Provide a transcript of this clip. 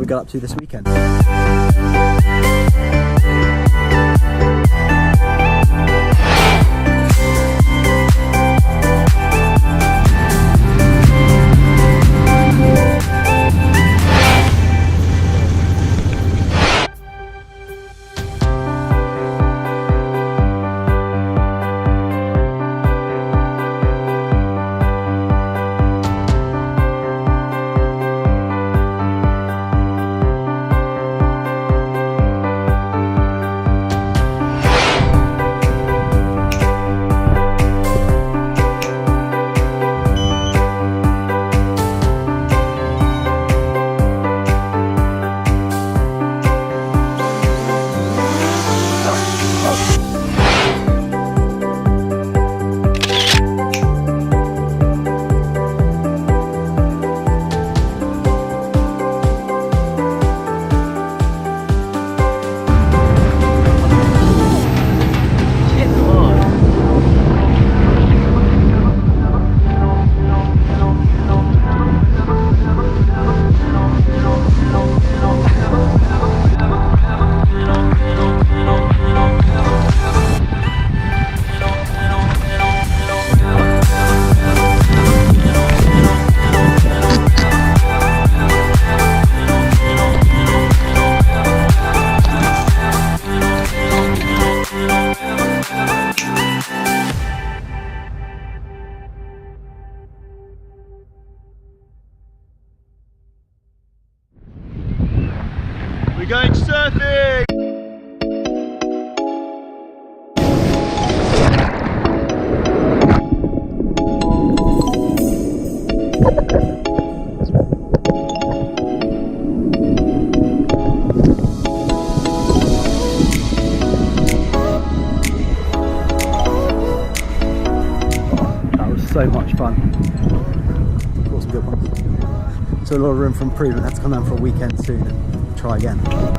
we got up to this weekend. We're going surfing! That was so much fun. Got some good ones. So a lot of room for improvement. Have to come down for a weekend soon and try again.